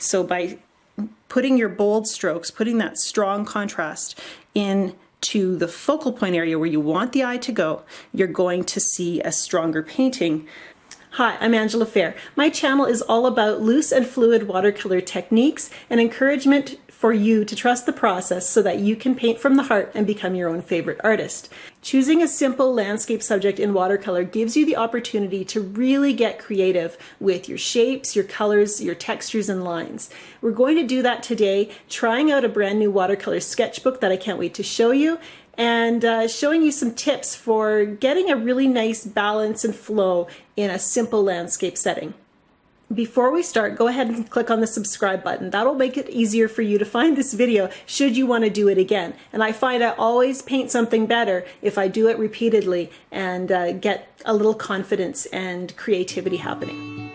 So by putting your bold strokes, putting that strong contrast into the focal point area where you want the eye to go, you're going to see a stronger painting. Hi, I'm Angela Fehr. My channel is all about loose and fluid watercolor techniques and encouragement for you to trust the process so that you can paint from the heart and become your own favorite artist. Choosing a simple landscape subject in watercolor gives you the opportunity to really get creative with your shapes, your colors, your textures and lines. We're going to do that today, trying out a brand new watercolor sketchbook that I can't wait to show you, and showing you some tips for getting a really nice balance and flow in a simple landscape setting. Before we start, go ahead and click on the subscribe button. That'll make it easier for you to find this video should you want to do it again. And I find I always paint something better if I do it repeatedly and get a little confidence and creativity happening.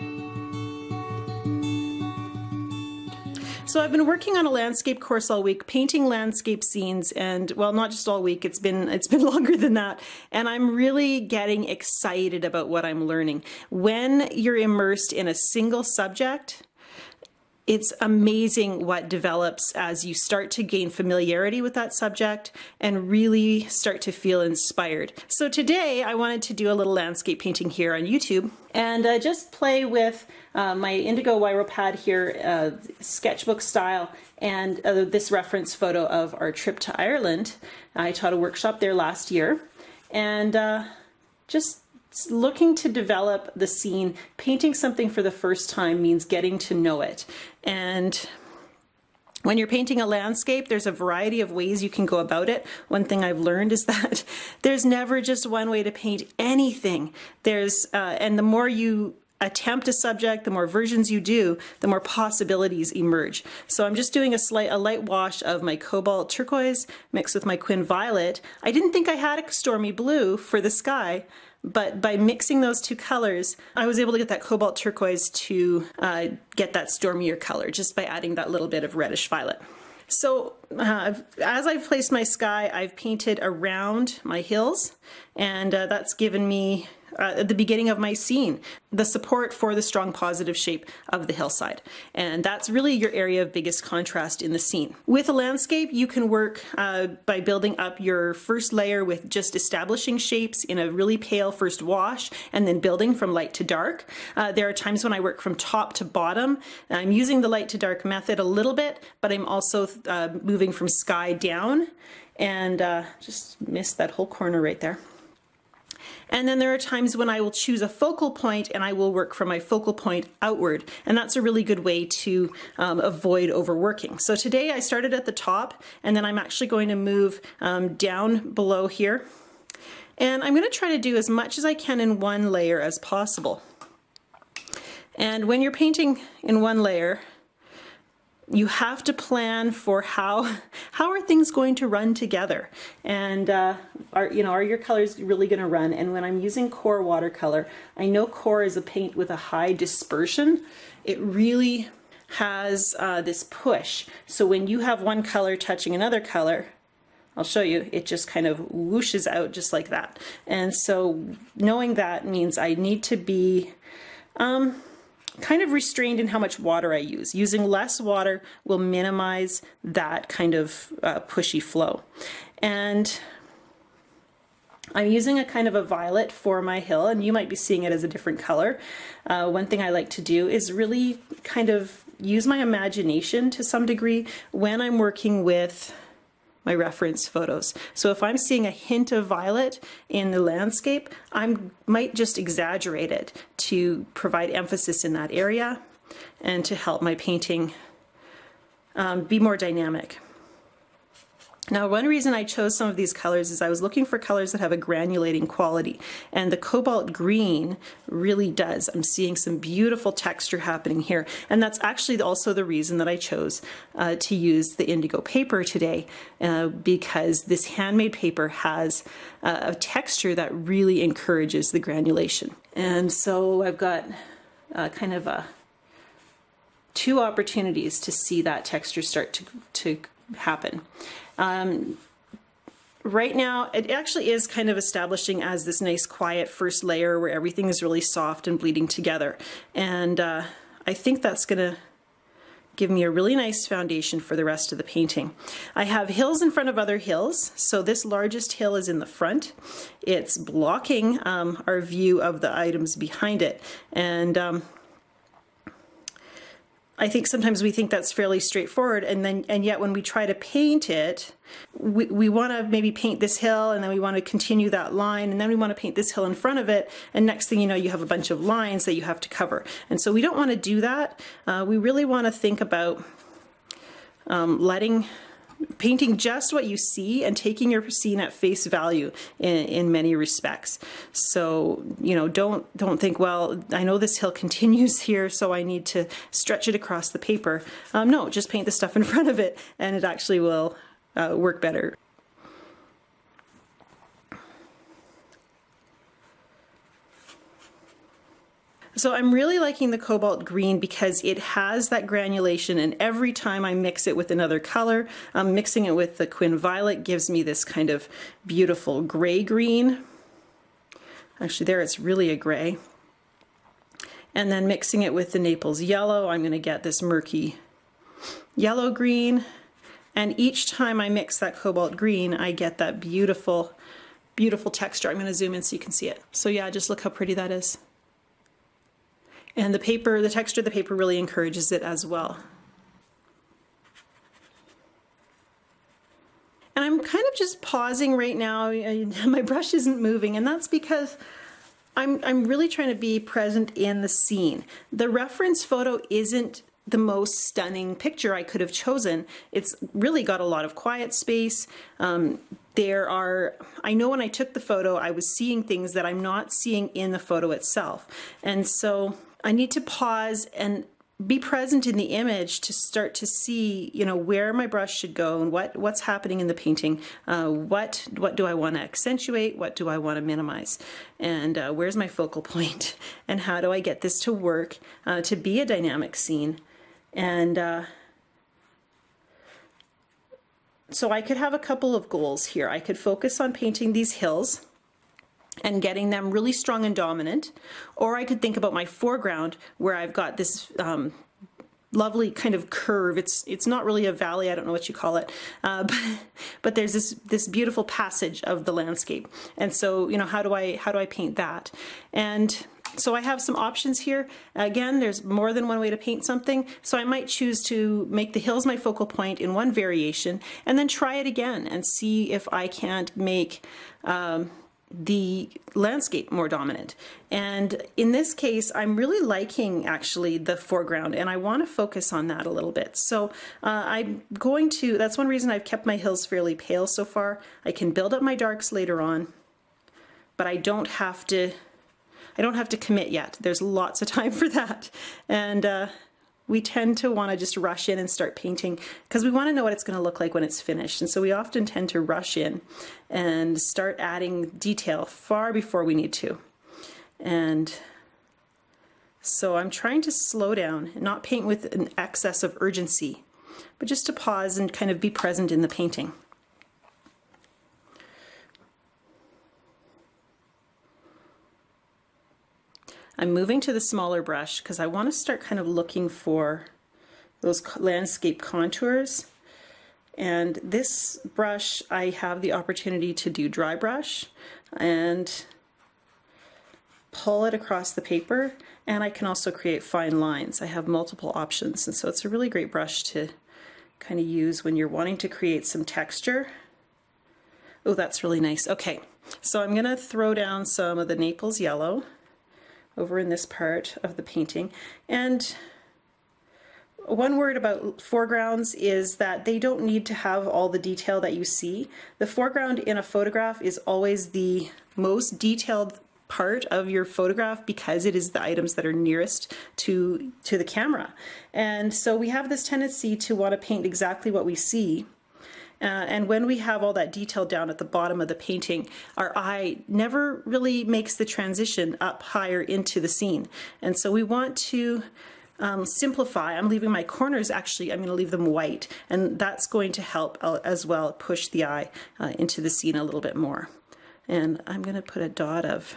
So I've been working on a landscape course all week, painting landscape scenes, and well, not just all week, it's been longer than that. And I'm really getting excited about what I'm learning. When you're immersed in a single subject, it's amazing what develops as you start to gain familiarity with that subject and really start to feel inspired. So today I wanted to do a little landscape painting here on YouTube and just play with my Indigo Wiropad here, sketchbook style, and this reference photo of our trip to Ireland. I taught a workshop there last year, and just looking to develop the scene. Painting something for the first time means getting to know it. And when you're painting a landscape, there's a variety of ways you can go about it. One thing I've learned is that there's never just one way to paint anything. And the more you attempt a subject, the more versions you do, the more possibilities emerge. So I'm just doing a light wash of my Cobalt Turquoise mixed with my Quin Violet. I didn't think I had a stormy blue for the sky, but by mixing those two colors, I was able to get that Cobalt Turquoise to get that stormier color just by adding that little bit of reddish violet. So as I've placed my sky, I've painted around my hills, and that's given me at the beginning of my scene the support for the strong positive shape of the hillside, and that's really your area of biggest contrast in the scene. With a landscape, you can work by building up your first layer with just establishing shapes in a really pale first wash and then building from light to dark. There are times when I work from top to bottom. I'm using the light to dark method a little bit, but I'm also moving from sky down, and just missed that whole corner right there. And then there are times when I will choose a focal point and I will work from my focal point outward. And that's a really good way to avoid overworking. So today I started at the top, and then I'm actually going to move down below here. And I'm going to try to do as much as I can in one layer as possible. And when you're painting in one layer, you have to plan for how are things going to run together, and are your colors really going to run? And when I'm using Core watercolor, I know Core is a paint with a high dispersion. It really has this push. So when you have one color touching another color, I'll show you, it just kind of whooshes out just like that. And so knowing that means I need to be kind of restrained in how much water I use. Using less water will minimize that kind of pushy flow. And I'm using a kind of a violet for my hill, and you might be seeing it as a different color. One thing I like to do is really kind of use my imagination to some degree when I'm working with my reference photos. So if I'm seeing a hint of violet in the landscape, I might just exaggerate it to provide emphasis in that area and to help my painting be more dynamic. Now, one reason I chose some of these colors is I was looking for colors that have a granulating quality, and the cobalt green really does. I'm seeing some beautiful texture happening here, and that's actually also the reason that I chose to use the indigo paper today, because this handmade paper has a texture that really encourages the granulation. And so I've got kind of two opportunities to see that texture start to happen. Right now, it actually is kind of establishing as this nice quiet first layer where everything is really soft and bleeding together. And I think that's going to give me a really nice foundation for the rest of the painting. I have hills in front of other hills, so this largest hill is in the front. It's blocking our view of the items behind it, and I think sometimes we think that's fairly straightforward, and yet when we try to paint it, we want to maybe paint this hill, and then we want to continue that line, and then we want to paint this hill in front of it, and next thing you know, you have a bunch of lines that you have to cover. And so we don't want to do that. We really want to think about painting just what you see and taking your scene at face value in many respects. So, you know, don't think, well, I know this hill continues here, so I need to stretch it across the paper. No, just paint the stuff in front of it, and it actually will work better. So I'm really liking the cobalt green because it has that granulation, and every time I mix it with another color, mixing it with the Quin Violet gives me this kind of beautiful gray green. Actually there it's really a gray. And then mixing it with the Naples yellow, I'm going to get this murky yellow green. And each time I mix that cobalt green, I get that beautiful, beautiful texture. I'm going to zoom in so you can see it. So yeah, just look how pretty that is. And the paper, the texture of the paper really encourages it as well. And I'm kind of just pausing right now. My brush isn't moving, and that's because I'm really trying to be present in the scene. The reference photo isn't the most stunning picture I could have chosen. It's really got a lot of quiet space. I know when I took the photo, I was seeing things that I'm not seeing in the photo itself. And so I need to pause and be present in the image to start to see, you know, where my brush should go and what's happening in the painting. What do I want to accentuate? What do I want to minimize? And where's my focal point? And how do I get this to work to be a dynamic scene? And so I could have a couple of goals here. I could focus on painting these hills and getting them really strong and dominant, or I could think about my foreground where I've got this lovely kind of curve. It's not really a valley, I don't know what you call it, but there's this beautiful passage of the landscape. And so, you know, how do I paint that? And so I have some options here. Again, there's more than one way to paint something, so I might choose to make the hills my focal point in one variation and then try it again and see if I can't make the landscape more dominant. And in this case, I'm really liking actually the foreground, and I want to focus on that a little bit. So that's one reason I've kept my hills fairly pale so far. I can build up my darks later on, but I don't have to commit yet. There's lots of time for that. And we tend to want to just rush in and start painting because we want to know what it's going to look like when it's finished. And so we often tend to rush in and start adding detail far before we need to. And so I'm trying to slow down and not paint with an excess of urgency, but just to pause and kind of be present in the painting. I'm moving to the smaller brush because I want to start kind of looking for those landscape contours. And this brush, I have the opportunity to do dry brush and pull it across the paper, and I can also create fine lines. I have multiple options, and so it's a really great brush to kind of use when you're wanting to create some texture. Oh, that's really nice. Okay, so I'm going to throw down some of the Naples yellow over in this part of the painting. And one word about foregrounds is that they don't need to have all the detail that you see. The foreground in a photograph is always the most detailed part of your photograph because it is the items that are nearest to the camera. And so we have this tendency to want to paint exactly what we see. And when we have all that detail down at the bottom of the painting, our eye never really makes the transition up higher into the scene. And so we want to simplify. I'm leaving my corners, actually, I'm going to leave them white, and that's going to help as well push the eye into the scene a little bit more. And I'm going to put a dot of,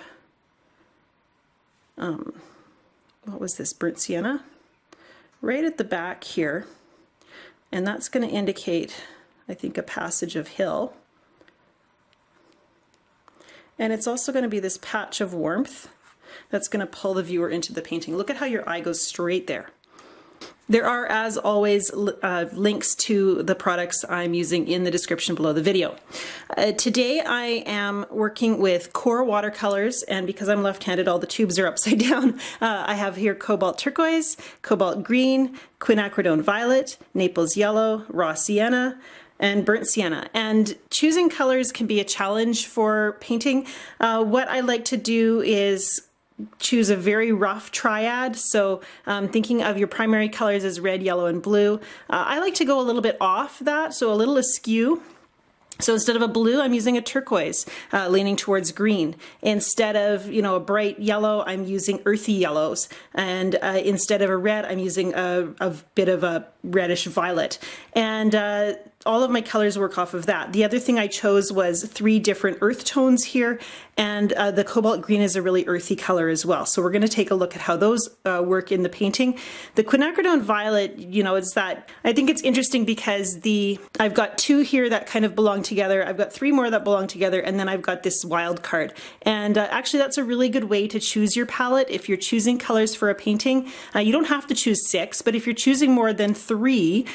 what was this, burnt sienna? right at the back here, and that's going to indicate, I think, a passage of hill. And it's also going to be this patch of warmth that's going to pull the viewer into the painting. Look at how your eye goes straight there. There are, as always, links to the products I'm using in the description below the video. Today I am working with Core watercolors, and because I'm left-handed, all the tubes are upside down. I have here Cobalt Turquoise, Cobalt Green, Quinacridone Violet, Naples Yellow, Raw Sienna, and Burnt Sienna. And choosing colors can be a challenge for painting. What I like to do is choose a very rough triad. So thinking of your primary colors as red, yellow, and blue. I like to go a little bit off that, so a little askew. So instead of a blue, I'm using a turquoise, leaning towards green. Instead of, you know, a bright yellow, I'm using earthy yellows. And instead of a red, I'm using a bit of a reddish violet. And all of my colors work off of that. The other thing I chose was 3 different earth tones here, and the cobalt green is a really earthy color as well. So we're going to take a look at how those work in the painting. The quinacridone violet, you know, it's that, I think it's interesting because I've got 2 here that kind of belong together. I've got 3 more that belong together, and then I've got this wild card. And actually that's a really good way to choose your palette. If you're choosing colors for a painting, you don't have to choose 6, but if you're choosing more than 3,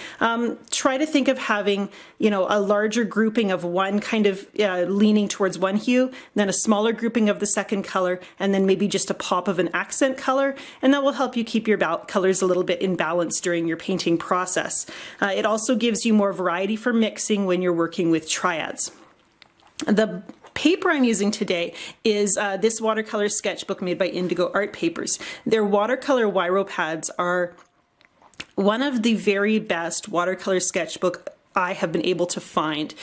try to think of having, you know, a larger grouping of one kind of leaning towards one hue, then a smaller grouping of the second color, and then maybe just a pop of an accent color, and that will help you keep your colors a little bit in balance during your painting process. It also gives you more variety for mixing when you're working with triads. The paper I'm using today is this watercolor sketchbook made by Indigo Artpapers. Their watercolor Wiropads are one of the very best watercolor sketchbook I have been able to find.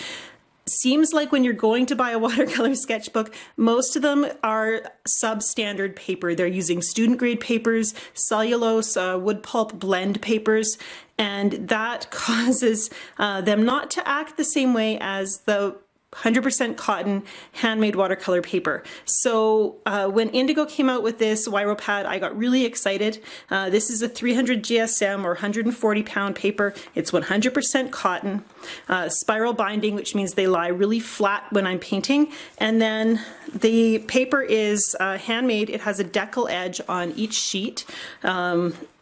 Seems like when you're going to buy a watercolor sketchbook, most of them are substandard paper. They're using student grade papers, cellulose, wood pulp blend papers, and that causes them not to act the same way as the 100% cotton handmade watercolor paper. So when Indigo came out with this Wiropad, I got really excited. This is a 300 GSM or 140 pound paper. It's 100% cotton, spiral binding, which means they lie really flat when I'm painting. And then the paper is handmade. It has a decal edge on each sheet.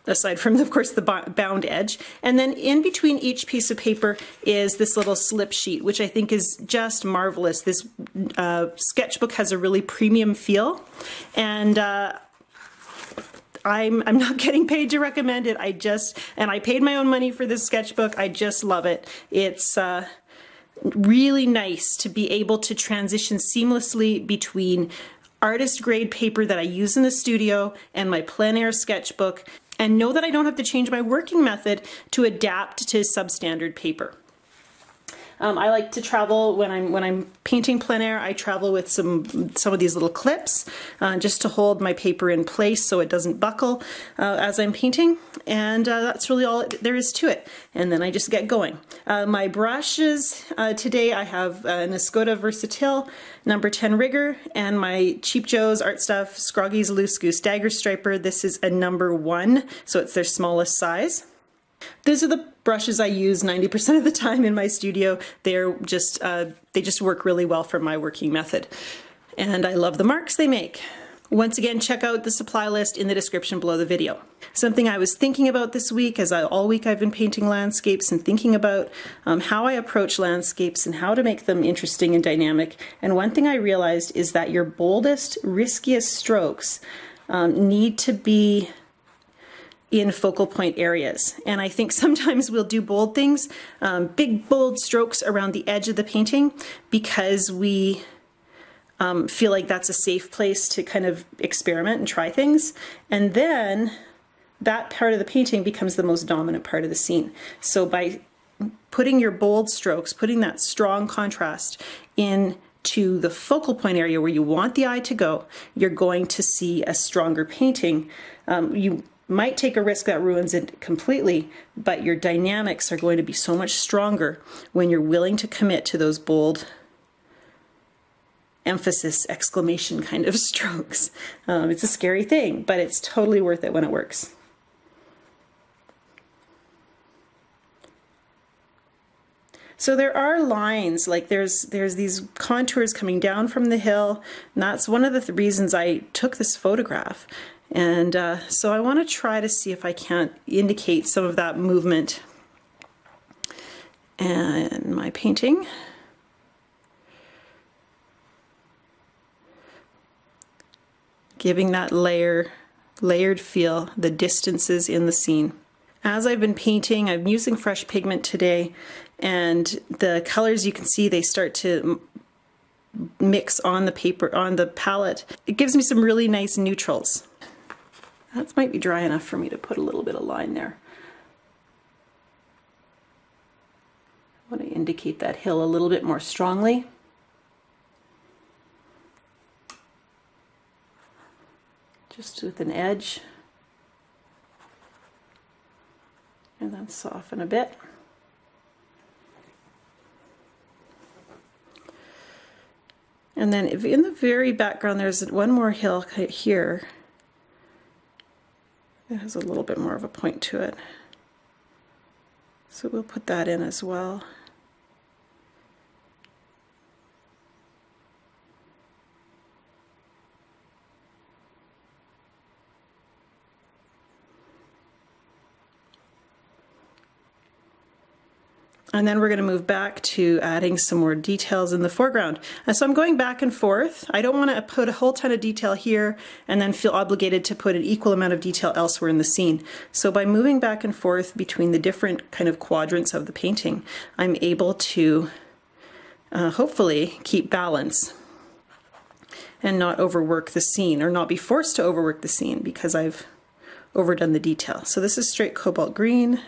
Aside from, of course, the bound edge. And then in between each piece of paper is this little slip sheet, which I think is just marvelous. This sketchbook has a really premium feel, and I'm not getting paid to recommend it. I paid my own money for this sketchbook. I just love it. It's really nice to be able to transition seamlessly between artist grade paper that I use in the studio and my plein air sketchbook, and know that I don't have to change my working method to adapt to substandard paper. I like to travel when I'm painting plein air. I travel with some of these little clips just to hold my paper in place so it doesn't buckle as I'm painting, and that's really all there is to it. And then I just get going. My brushes today, I have an Escoda Versatil number 10 rigger and my Cheap Joe's Art Stuff Scroggy's Loose Goose Dagger Striper. This is a number 1, so it's their smallest size. Those are the brushes I use 90% of the time in my studio. They're just, they just work really well for my working method. And I love the marks they make. Once again, check out the supply list in the description below the video. Something I was thinking about this week, as all week I've been painting landscapes and thinking about how I approach landscapes and how to make them interesting and dynamic. And one thing I realized is that your boldest, riskiest strokes need to be in focal point areas. And I think sometimes we'll do bold things, big bold strokes around the edge of the painting because we feel like that's a safe place to kind of experiment and try things. And then that part of the painting becomes the most dominant part of the scene. So by putting your bold strokes, putting that strong contrast into the focal point area where you want the eye to go, you're going to see a stronger painting. You might take a risk that ruins it completely, but your dynamics are going to be so much stronger when you're willing to commit to those bold emphasis, exclamation kind of strokes. It's a scary thing, but it's totally worth it when it works. So there are lines, like there's these contours coming down from the hill, and that's one of the reasons I took this photograph. And so I want to try to see if I can't indicate some of that movement in my painting. Giving that layered feel, the distances in the scene. As I've been painting, I'm using fresh pigment today, and the colors you can see, they start to mix on the paper, on the palette. It gives me some really nice neutrals. That might be dry enough for me to put a little bit of line there. I want to indicate that hill a little bit more strongly. Just with an edge. And then soften a bit. And then if in the very background there's one more hill here. It has a little bit more of a point to it. So we'll put that in as well. And then we're going to move back to adding some more details in the foreground. And so I'm going back and forth. I don't want to put a whole ton of detail here and then feel obligated to put an equal amount of detail elsewhere in the scene. So by moving back and forth between the different kind of quadrants of the painting, I'm able to hopefully keep balance and not overwork the scene, or not be forced to overwork the scene because I've overdone the detail. So this is straight cobalt green.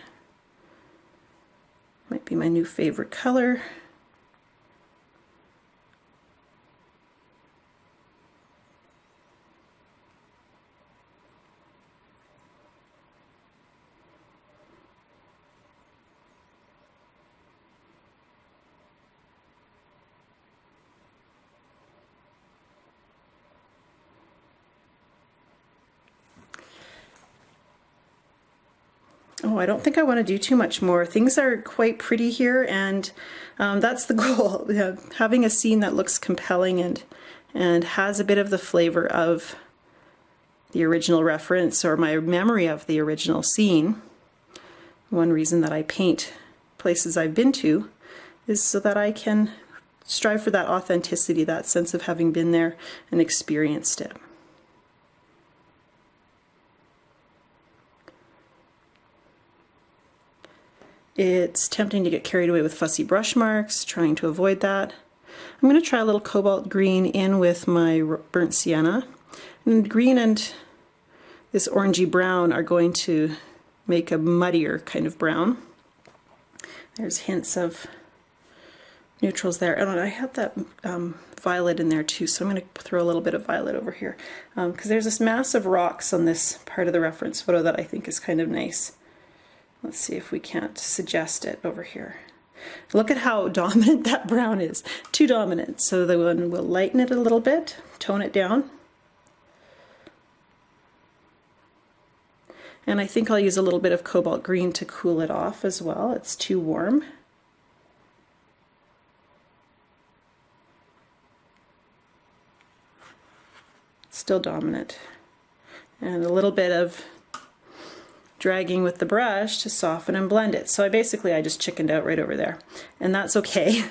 Might be my new favorite color. Oh, I don't think I want to do too much more. Things are quite pretty here, and that's the goal. Having a scene that looks compelling and has a bit of the flavor of the original reference or my memory of the original scene. One reason that I paint places I've been to is so that I can strive for that authenticity, that sense of having been there and experienced it. It's tempting to get carried away with fussy brush marks, trying to avoid that. I'm going to try a little cobalt green in with my burnt sienna. And green and this orangey brown are going to make a muddier kind of brown. There's hints of neutrals there. And I have that violet in there too, so I'm going to throw a little bit of violet over here. Because there's this mass of rocks on this part of the reference photo that I think is kind of nice. Let's see if we can't suggest it over here. Look at how dominant that brown is. Too dominant. So the one will lighten it a little bit, tone it down. And I think I'll use a little bit of cobalt green to cool it off as well. It's too warm. Still dominant. And a little bit of dragging with the brush to soften and blend it. So I just chickened out right over there. And that's okay,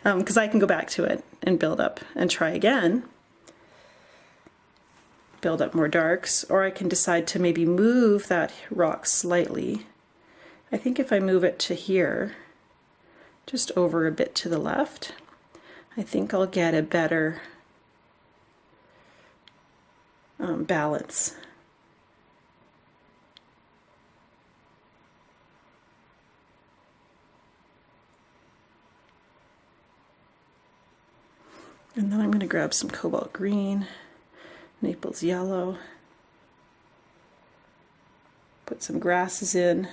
because I can go back to it and build up and try again. Build up more darks, or I can decide to maybe move that rock slightly. I think if I move it to here, just over a bit to the left, I think I'll get a better balance. And then I'm going to grab some cobalt green, Naples yellow, put some grasses in.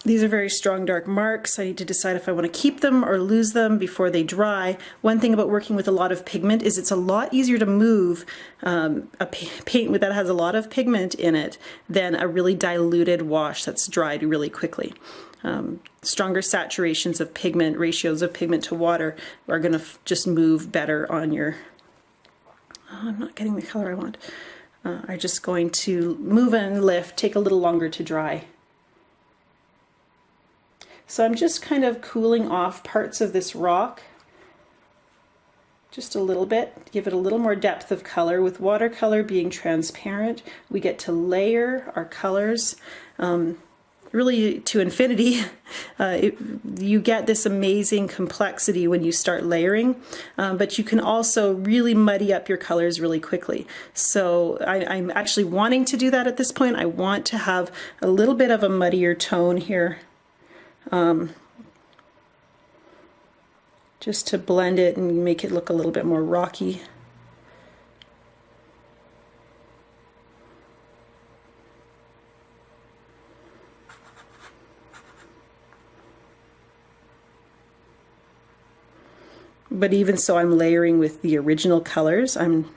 These are very strong dark marks. I need to decide if I want to keep them or lose them before they dry. One thing about working with a lot of pigment is it's a lot easier to move a paint that has a lot of pigment in it than a really diluted wash that's dried really quickly. Stronger saturations of pigment, ratios of pigment to water are going to just move better on your... Oh, I'm not getting the color I want. Are just going to move and lift, take a little longer to dry. So I'm just kind of cooling off parts of this rock just a little bit, give it a little more depth of color. With watercolor being transparent, we get to layer our colors really to infinity. You get this amazing complexity when you start layering, but you can also really muddy up your colors really quickly. So I'm actually wanting to do that at this point. I want to have a little bit of a muddier tone here. Just to blend it and make it look a little bit more rocky. But even so, I'm layering with the original colors. I'm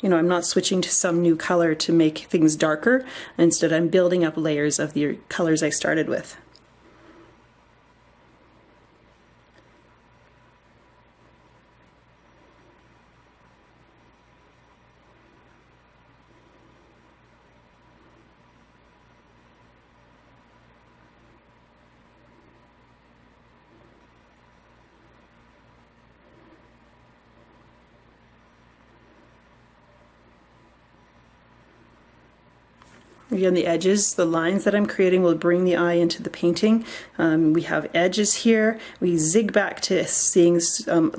not switching to some new color to make things darker. Instead, I'm building up layers of the colors I started with. Again, the edges, the lines that I'm creating will bring the eye into the painting. We have edges here, we zig back to seeing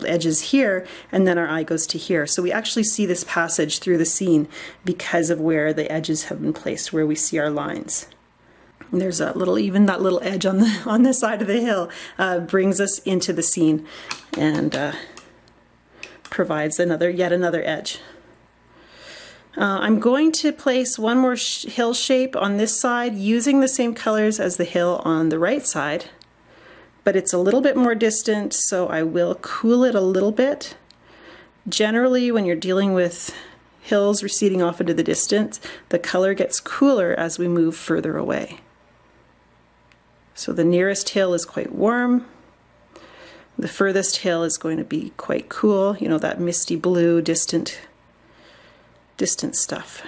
edges here, and then our eye goes to here. So we actually see this passage through the scene because of where the edges have been placed, where we see our lines. And there's that little, even that little edge on the side of the hill brings us into the scene and provides yet another edge. I'm going to place one more hill shape on this side using the same colors as the hill on the right side, but it's a little bit more distant, so I will cool it a little bit. Generally, when you're dealing with hills receding off into the distance, the color gets cooler as we move further away. So the nearest hill is quite warm. The furthest hill is going to be quite cool, you know, that misty blue, distant stuff.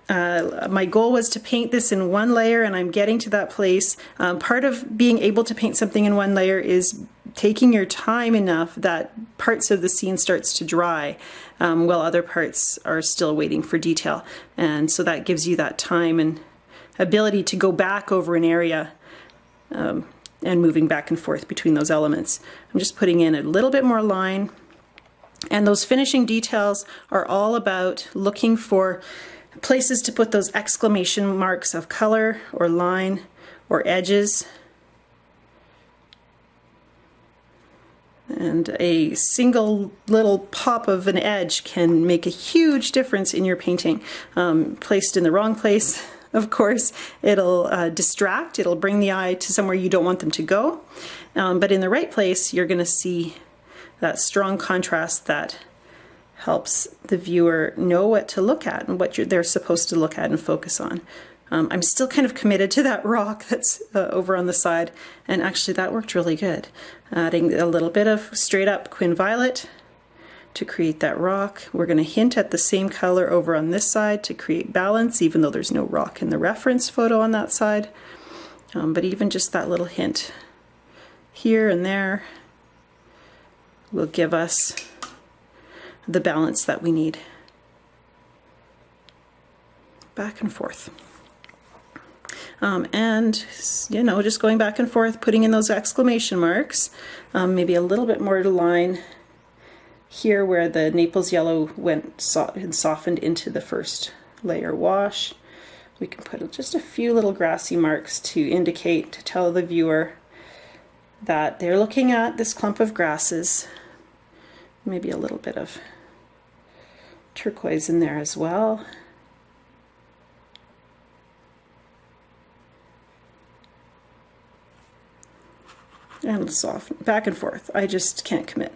My goal was to paint this in one layer, and I'm getting to that place. Part of being able to paint something in one layer is taking your time enough that parts of the scene starts to dry while other parts are still waiting for detail. And so that gives you that time and ability to go back over an area and moving back and forth between those elements. I'm just putting in a little bit more line, and those finishing details are all about looking for places to put those exclamation marks of color or line or edges. And a single little pop of an edge can make a huge difference in your painting. Placed in the wrong place, of course, it'll distract, it'll bring the eye to somewhere you don't want them to go. But in the right place, you're going to see that strong contrast that helps the viewer know what to look at and what they're supposed to look at and focus on. I'm still kind of committed to that rock that's over on the side, and actually that worked really good. Adding a little bit of straight up Quin Violet to create that rock. We're going to hint at the same color over on this side to create balance, even though there's no rock in the reference photo on that side. But even just that little hint here and there will give us the balance that we need. Back and forth. And, you know, just going back and forth, putting in those exclamation marks, maybe a little bit more to line here where the Naples yellow went and softened into the first layer wash. We can put just a few little grassy marks to indicate, to tell the viewer that they're looking at this clump of grasses. Maybe a little bit of turquoise in there as well. And soften back and forth. I just can't commit.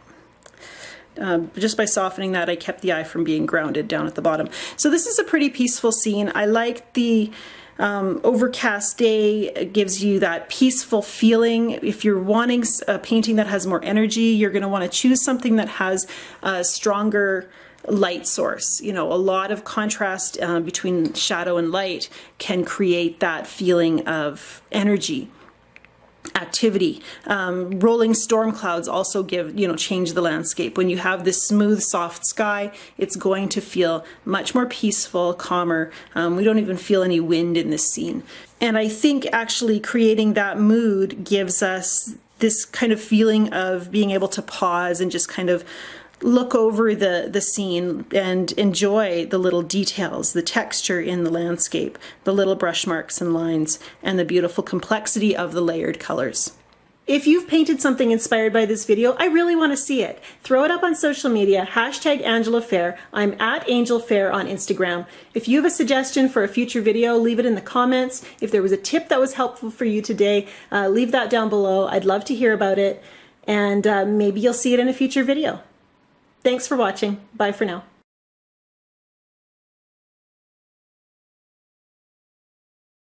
Just by softening that, I kept the eye from being grounded down at the bottom. So this is a pretty peaceful scene. I like the overcast day. It gives you that peaceful feeling. If you're wanting a painting that has more energy, you're going to want to choose something that has a stronger light source. You know, a lot of contrast between shadow and light can create that feeling of energy, activity. Rolling storm clouds also give, change the landscape. When you have this smooth, soft sky, it's going to feel much more peaceful, calmer. We don't even feel any wind in this scene. And I think actually creating that mood gives us this kind of feeling of being able to pause and just kind of look over the scene and enjoy the little details, the texture in the landscape, the little brush marks and lines, and the beautiful complexity of the layered colors. If you've painted something inspired by this video, I really want to see it. Throw it up on social media, #AngelaFehr. I'm at AngelFehr on Instagram. If you have a suggestion for a future video, leave it in the comments. If there was a tip that was helpful for you today, leave that down below. I'd love to hear about it, and maybe you'll see it in a future video. Thanks for watching. Bye for now.